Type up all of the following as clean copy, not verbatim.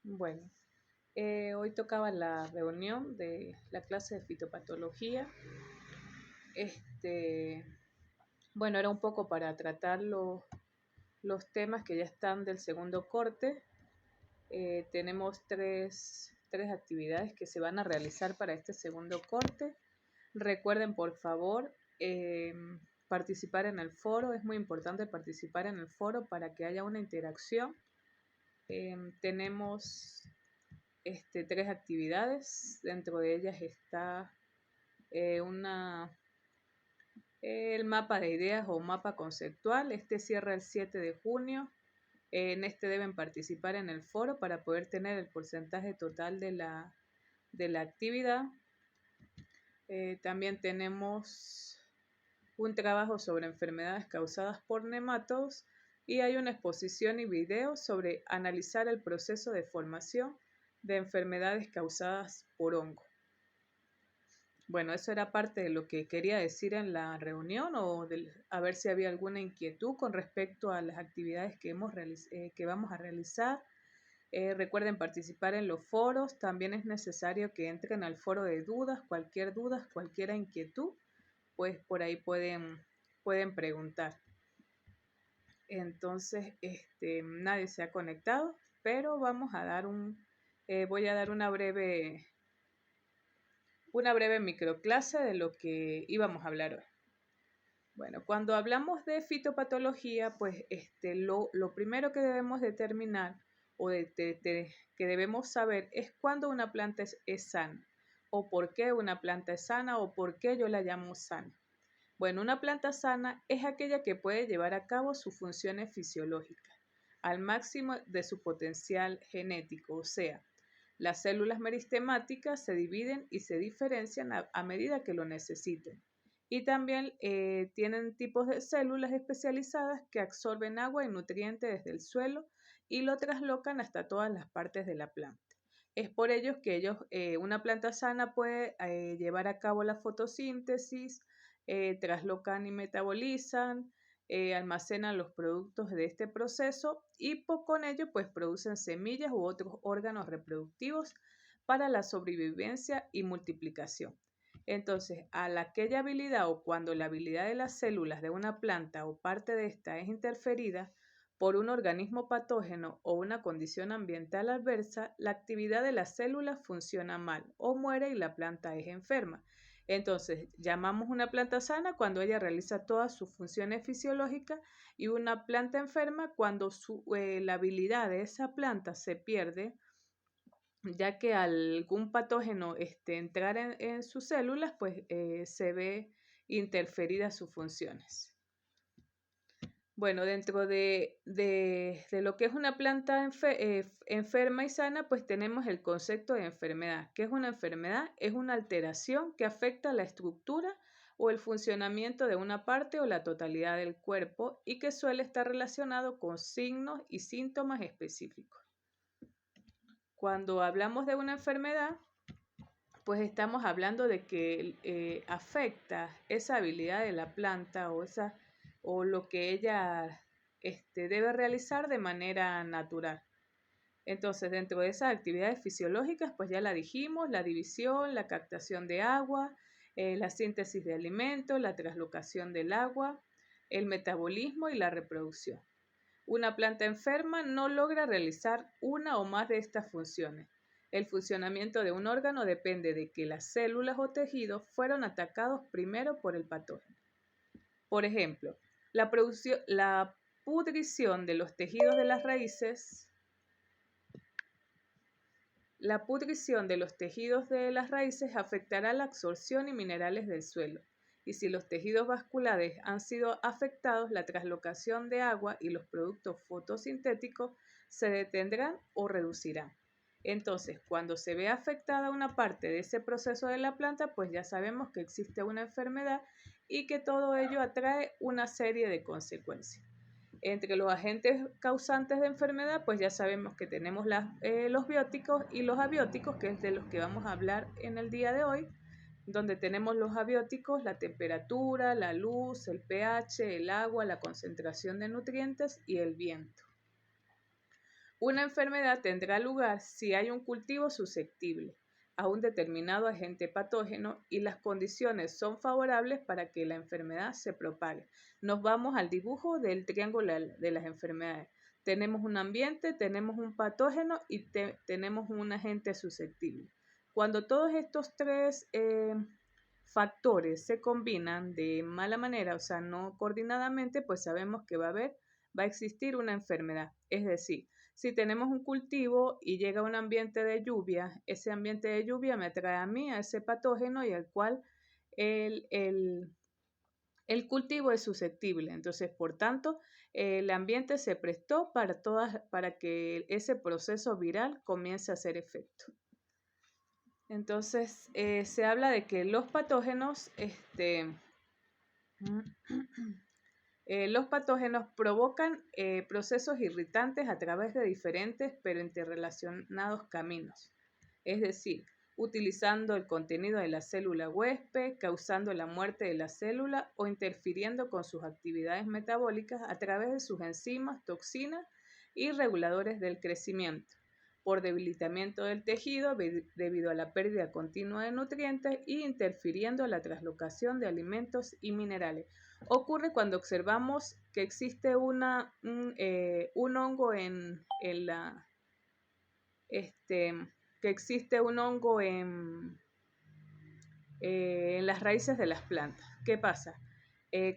Bueno, hoy tocaba la reunión de la clase de fitopatología. Este, bueno, era un poco para tratar los temas que ya están del segundo corte. Tenemos tres actividades que se van a realizar para este segundo corte. Recuerden, por favor, participar en el foro. Es muy importante participar en el foro para que haya una interacción. Tenemos tres actividades. Dentro de ellas está eh, una, el mapa de ideas o mapa conceptual. Este cierra el 7 de junio. En este deben participar en el foro para poder tener el porcentaje total de la actividad. También tenemos un trabajo sobre enfermedades causadas por nematodos y hay una exposición y video sobre analizar el proceso de formación de enfermedades causadas por hongo. Bueno, eso era parte de lo que quería decir en la reunión a ver si había alguna inquietud con respecto a las actividades que vamos a realizar. Recuerden participar en los foros. También es necesario que entren al foro de dudas, cualquier inquietud, pues por ahí pueden preguntar. Entonces, nadie se ha conectado, pero voy a dar una breve microclase de lo que íbamos a hablar hoy. Bueno, cuando hablamos de fitopatología, pues lo primero que debemos determinar que debemos saber es cuándo una planta es sana, o por qué una planta es sana, o por qué yo la llamo sana. Bueno, una planta sana es aquella que puede llevar a cabo sus funciones fisiológicas al máximo de su potencial genético, o sea, las células meristemáticas se dividen y se diferencian a medida que lo necesiten. Y también tienen tipos de células especializadas que absorben agua y nutrientes desde el suelo y lo traslocan hasta todas las partes de la planta. Es por ello que una planta sana puede llevar a cabo la fotosíntesis, traslocan y metabolizan, almacenan los productos de este proceso y con ello pues producen semillas u otros órganos reproductivos para la sobrevivencia y multiplicación. Entonces, aquella habilidad o cuando la habilidad de las células de una planta o parte de esta es interferida por un organismo patógeno o una condición ambiental adversa, la actividad de las células funciona mal o muere y la planta es enferma. Entonces, llamamos una planta sana cuando ella realiza todas sus funciones fisiológicas y una planta enferma cuando la habilidad de esa planta se pierde, ya que algún patógeno entrar en sus células, pues se ve interferidas sus funciones. Bueno, dentro de lo que es una planta enferma y sana, pues tenemos el concepto de enfermedad. ¿Qué es una enfermedad? Es una alteración que afecta la estructura o el funcionamiento de una parte o la totalidad del cuerpo y que suele estar relacionado con signos y síntomas específicos. Cuando hablamos de una enfermedad, pues estamos hablando de que afecta esa habilidad de la planta o lo que ella debe realizar de manera natural. Entonces, dentro de esas actividades fisiológicas, pues ya la dijimos, la división, la captación de agua, la síntesis de alimentos, la translocación del agua, el metabolismo y la reproducción. Una planta enferma no logra realizar una o más de estas funciones. El funcionamiento de un órgano depende de que las células o tejidos fueron atacados primero por el patógeno. Por ejemplo, la pudrición de los tejidos de las raíces. La pudrición de los tejidos de las raíces afectará la absorción y minerales del suelo. Y si los tejidos vasculares han sido afectados, la translocación de agua y los productos fotosintéticos se detendrán o reducirán. Entonces, cuando se ve afectada una parte de ese proceso de la planta, pues ya sabemos que existe una enfermedad y que todo ello atrae una serie de consecuencias. Entre los agentes causantes de enfermedad, pues ya sabemos que tenemos los bióticos y los abióticos, que es de los que vamos a hablar en el día de hoy, donde tenemos los abióticos, la temperatura, la luz, el pH, el agua, la concentración de nutrientes y el viento. Una enfermedad tendrá lugar si hay un cultivo susceptible a un determinado agente patógeno y las condiciones son favorables para que la enfermedad se propague. Nos vamos al dibujo del triángulo de las enfermedades. Tenemos un ambiente, tenemos un patógeno y tenemos un agente susceptible. Cuando todos estos tres factores se combinan de mala manera, o sea, no coordinadamente, pues sabemos que va a existir una enfermedad. Es decir, si tenemos un cultivo y llega un ambiente de lluvia, ese ambiente de lluvia me trae a mí a ese patógeno y al cual el, el, el cultivo es susceptible. Entonces, por tanto, el ambiente se prestó para que ese proceso viral comience a hacer efecto. Entonces, se habla de que los patógenos, los patógenos provocan procesos irritantes a través de diferentes pero interrelacionados caminos. Es decir, utilizando el contenido de la célula huésped, causando la muerte de la célula o interfiriendo con sus actividades metabólicas a través de sus enzimas, toxinas y reguladores del crecimiento, por debilitamiento del tejido debido a la pérdida continua de nutrientes y interfiriendo en la translocación de alimentos y minerales. Ocurre cuando observamos que existe un hongo que existe un hongo en las raíces de las plantas. ¿Qué pasa?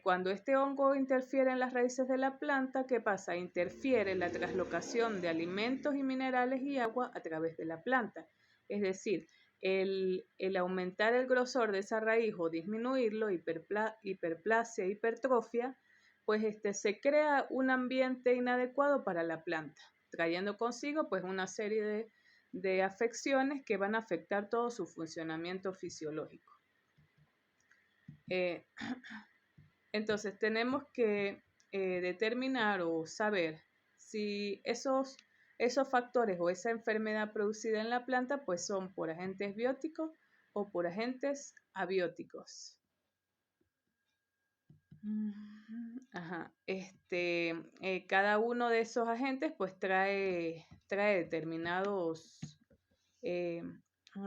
Cuando este hongo interfiere en las raíces de la planta, ¿qué pasa? Interfiere en la translocación de alimentos y minerales y agua a través de la planta. Es decir, el aumentar el grosor de esa raíz o disminuirlo, hiperplasia, hipertrofia, pues se crea un ambiente inadecuado para la planta, trayendo consigo pues una serie de afecciones que van a afectar todo su funcionamiento fisiológico. Entonces tenemos que determinar o saber si esos factores o esa enfermedad producida en la planta pues son por agentes bióticos o por agentes abióticos. Ajá. Cada uno de esos agentes pues trae determinados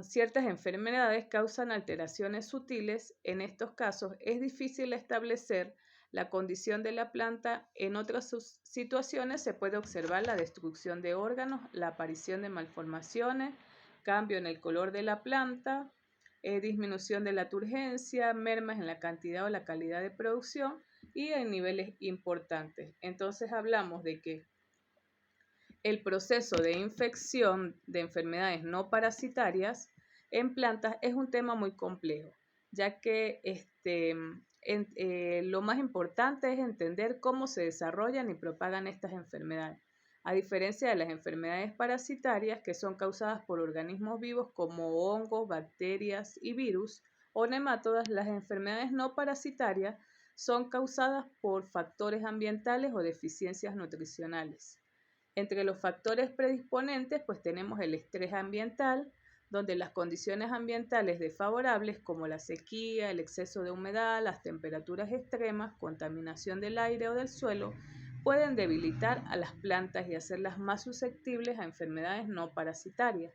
ciertas enfermedades causan alteraciones sutiles. En estos casos es difícil establecer la condición de la planta. En otras situaciones se puede observar la destrucción de órganos, la aparición de malformaciones, cambio en el color de la planta, disminución de la turgencia, mermas en la cantidad o la calidad de producción y en niveles importantes. Entonces hablamos de que el proceso de infección de enfermedades no parasitarias en plantas es un tema muy complejo, ya que lo más importante es entender cómo se desarrollan y propagan estas enfermedades. A diferencia de las enfermedades parasitarias que son causadas por organismos vivos como hongos, bacterias y virus o nematodas, las enfermedades no parasitarias son causadas por factores ambientales o deficiencias nutricionales. Entre los factores predisponentes, pues tenemos el estrés ambiental, donde las condiciones ambientales desfavorables como la sequía, el exceso de humedad, las temperaturas extremas, contaminación del aire o del suelo, pueden debilitar a las plantas y hacerlas más susceptibles a enfermedades no parasitarias.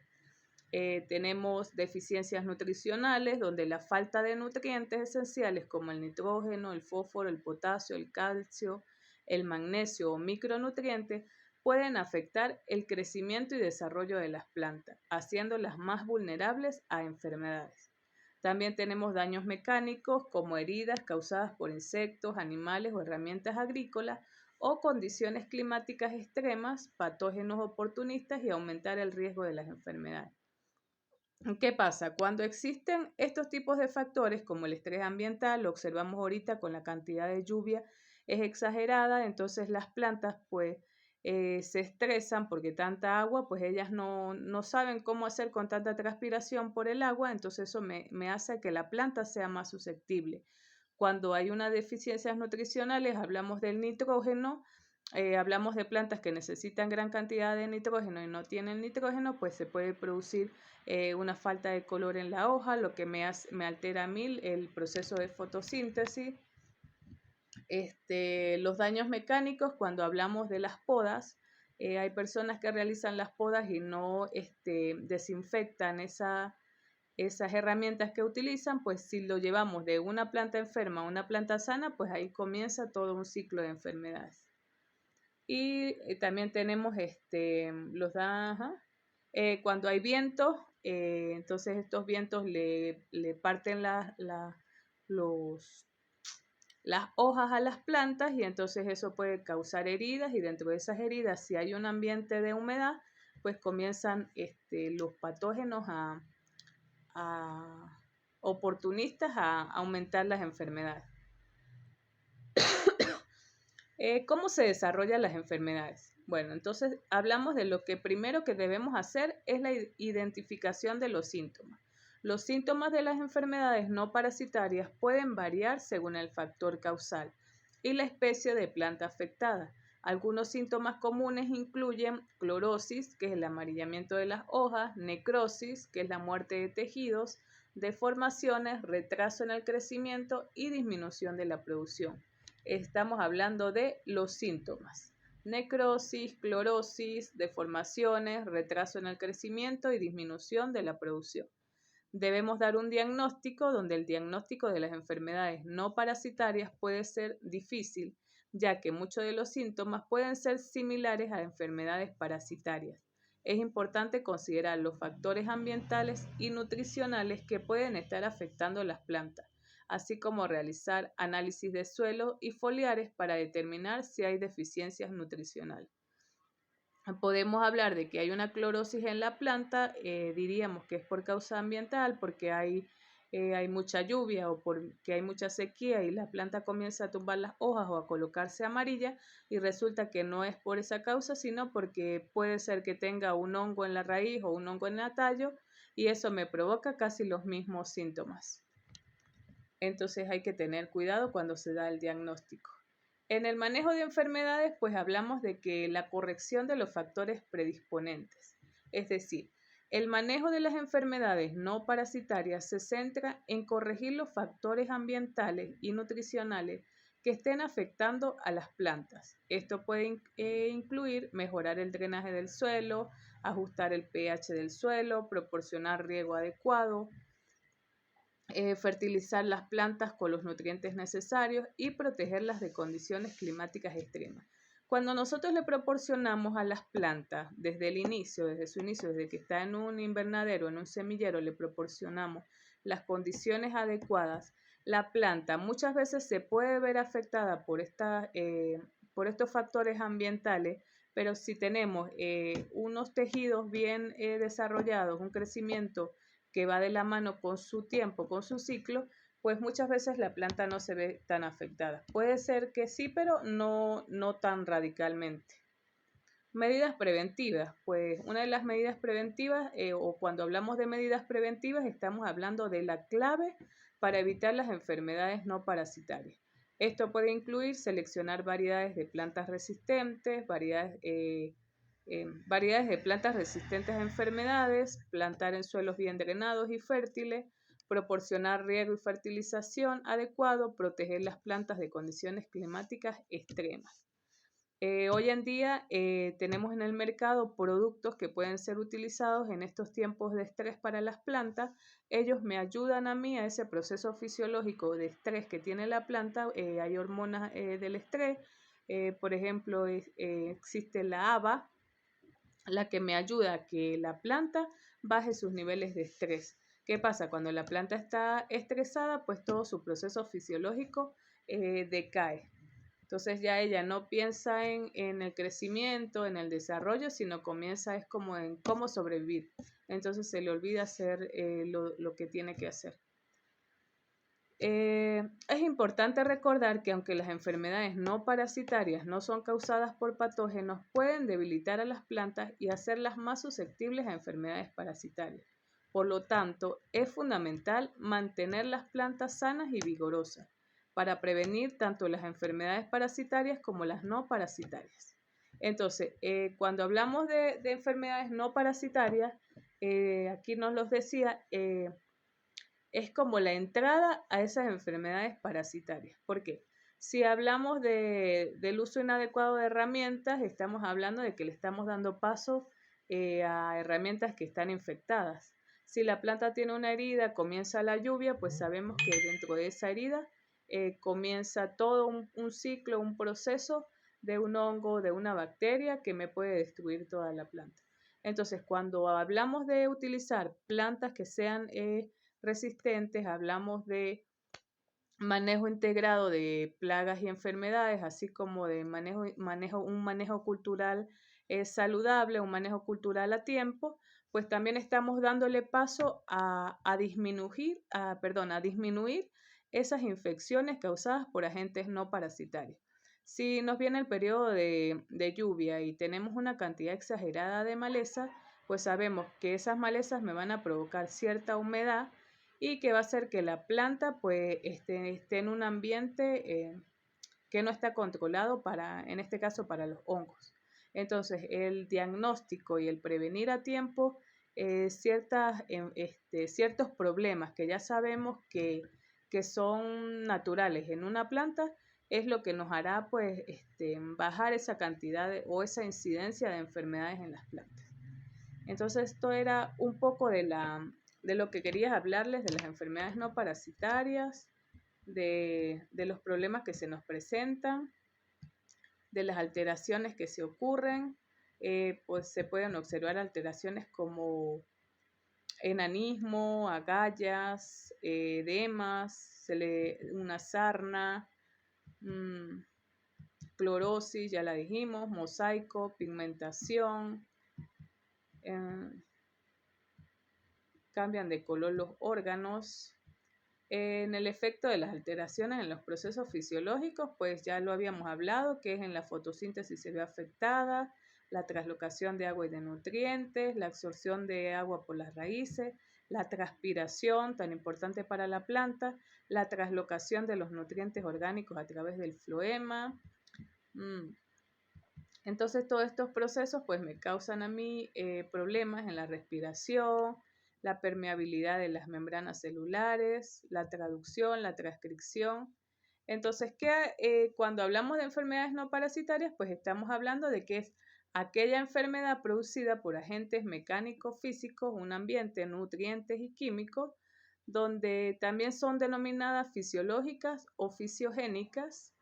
Tenemos deficiencias nutricionales, donde la falta de nutrientes esenciales como el nitrógeno, el fósforo, el potasio, el calcio, el magnesio o micronutrientes pueden afectar el crecimiento y desarrollo de las plantas, haciéndolas más vulnerables a enfermedades. También tenemos daños mecánicos como heridas causadas por insectos, animales o herramientas agrícolas o condiciones climáticas extremas, patógenos oportunistas y aumentar el riesgo de las enfermedades. ¿Qué pasa? Cuando existen estos tipos de factores como el estrés ambiental, lo observamos ahorita con la cantidad de lluvia es exagerada, entonces las plantas pues se estresan porque tanta agua, pues ellas no saben cómo hacer con tanta transpiración por el agua, entonces eso me hace que la planta sea más susceptible. Cuando hay unas deficiencias nutricionales, hablamos del nitrógeno, hablamos de plantas que necesitan gran cantidad de nitrógeno y no tienen nitrógeno, pues se puede producir una falta de color en la hoja, lo que me altera a mí el proceso de fotosíntesis. Los daños mecánicos, cuando hablamos de las podas, Hay personas que realizan las podas y no desinfectan esas herramientas que utilizan, pues si lo llevamos de una planta enferma a una planta sana, pues ahí comienza todo un ciclo de enfermedades. Y también tenemos cuando hay vientos, entonces estos vientos le parten las hojas a las plantas y entonces eso puede causar heridas, y dentro de esas heridas, si hay un ambiente de humedad, pues comienzan los patógenos oportunistas a aumentar las enfermedades. ¿Cómo se desarrollan las enfermedades? Bueno, entonces hablamos de lo que primero que debemos hacer es la identificación de los síntomas. Los síntomas de las enfermedades no parasitarias pueden variar según el factor causal y la especie de planta afectada. Algunos síntomas comunes incluyen clorosis, que es el amarillamiento de las hojas, necrosis, que es la muerte de tejidos, deformaciones, retraso en el crecimiento y disminución de la producción. Estamos hablando de los síntomas: necrosis, clorosis, deformaciones, retraso en el crecimiento y disminución de la producción. Debemos dar un diagnóstico donde el diagnóstico de las enfermedades no parasitarias puede ser difícil, ya que muchos de los síntomas pueden ser similares a enfermedades parasitarias. Es importante considerar los factores ambientales y nutricionales que pueden estar afectando las plantas, así como realizar análisis de suelo y foliares para determinar si hay deficiencias nutricionales. Podemos hablar de que hay una clorosis en la planta, diríamos que es por causa ambiental, porque hay mucha lluvia o porque hay mucha sequía y la planta comienza a tumbar las hojas o a colocarse amarilla, y resulta que no es por esa causa, sino porque puede ser que tenga un hongo en la raíz o un hongo en el tallo, y eso me provoca casi los mismos síntomas. Entonces hay que tener cuidado cuando se da el diagnóstico. En el manejo de enfermedades, pues hablamos de que la corrección de los factores predisponentes, es decir, el manejo de las enfermedades no parasitarias se centra en corregir los factores ambientales y nutricionales que estén afectando a las plantas. Esto puede incluir mejorar el drenaje del suelo, ajustar el pH del suelo, proporcionar riego adecuado, fertilizar las plantas con los nutrientes necesarios y protegerlas de condiciones climáticas extremas. Cuando nosotros le proporcionamos a las plantas desde su inicio, desde que está en un invernadero, en un semillero, le proporcionamos las condiciones adecuadas, la planta muchas veces se puede ver afectada por estos factores ambientales, pero si tenemos unos tejidos bien desarrollados, un crecimiento que va de la mano con su tiempo, con su ciclo, pues muchas veces la planta no se ve tan afectada. Puede ser que sí, pero no tan radicalmente. Medidas preventivas. Pues una de las medidas preventivas, o cuando hablamos de medidas preventivas, estamos hablando de la clave para evitar las enfermedades no parasitarias. Esto puede incluir seleccionar variedades de plantas resistentes, variedades de plantas resistentes a enfermedades, plantar en suelos bien drenados y fértiles, proporcionar riego y fertilización adecuado, proteger las plantas de condiciones climáticas extremas. Hoy en día tenemos en el mercado productos que pueden ser utilizados en estos tiempos de estrés para las plantas. Ellos me ayudan a mí a ese proceso fisiológico de estrés que tiene la planta. Hay hormonas del estrés, por ejemplo, existe la ABA, la que me ayuda a que la planta baje sus niveles de estrés. ¿Qué pasa? Cuando la planta está estresada, pues todo su proceso fisiológico decae. Entonces ya ella no piensa en el crecimiento, en el desarrollo, sino comienza es como en cómo sobrevivir. Entonces se le olvida hacer lo que tiene que hacer. Es importante recordar que aunque las enfermedades no parasitarias no son causadas por patógenos, pueden debilitar a las plantas y hacerlas más susceptibles a enfermedades parasitarias. Por lo tanto, es fundamental mantener las plantas sanas y vigorosas para prevenir tanto las enfermedades parasitarias como las no parasitarias. Entonces, cuando hablamos de enfermedades no parasitarias, aquí nos los decía, es como la entrada a esas enfermedades parasitarias. ¿Por qué? Si hablamos del uso inadecuado de herramientas, estamos hablando de que le estamos dando paso a herramientas que están infectadas. Si la planta tiene una herida, comienza la lluvia, pues sabemos que dentro de esa herida comienza todo un ciclo, un proceso de un hongo, de una bacteria que me puede destruir toda la planta. Entonces, cuando hablamos de utilizar plantas que sean resistentes, hablamos de manejo integrado de plagas y enfermedades, así como de un manejo cultural saludable, un manejo cultural a tiempo, pues también estamos dándole paso a disminuir esas infecciones causadas por agentes no parasitarios. Si nos viene el periodo de lluvia y tenemos una cantidad exagerada de maleza, pues sabemos que esas malezas me van a provocar cierta humedad y que va a hacer que la planta pues esté en un ambiente que no está controlado en este caso, para los hongos. Entonces, el diagnóstico y el prevenir a tiempo ciertos problemas que ya sabemos que son naturales en una planta es lo que nos hará pues bajar esa cantidad o esa incidencia de enfermedades en las plantas. Entonces, esto era un poco de lo que quería hablarles, de las enfermedades no parasitarias, de los problemas que se nos presentan, de las alteraciones que se ocurren. Pues se pueden observar alteraciones como enanismo, agallas, edemas, una sarna, clorosis, ya la dijimos, mosaico, pigmentación. Cambian de color los órganos. En el efecto de las alteraciones en los procesos fisiológicos, pues ya lo habíamos hablado, que es en la fotosíntesis se ve afectada, la translocación de agua y de nutrientes, la absorción de agua por las raíces, la transpiración, tan importante para la planta, la translocación de los nutrientes orgánicos a través del floema. Entonces todos estos procesos pues me causan a mí problemas en la respiración, la permeabilidad de las membranas celulares, la traducción, la transcripción. Entonces, cuando hablamos de enfermedades no parasitarias, pues estamos hablando de que es aquella enfermedad producida por agentes mecánicos, físicos, un ambiente, nutrientes y químicos, donde también son denominadas fisiológicas o fisiogénicas.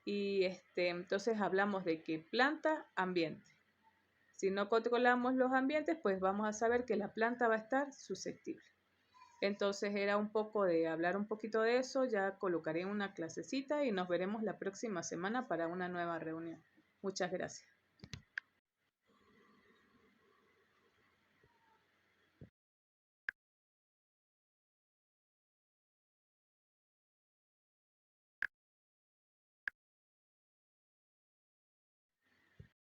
Y entonces hablamos de que planta, ambiente. Si no controlamos los ambientes, pues vamos a saber que la planta va a estar susceptible. Entonces era un poco de hablar un poquito de eso, ya colocaré una clasecita y nos veremos la próxima semana para una nueva reunión. Muchas gracias.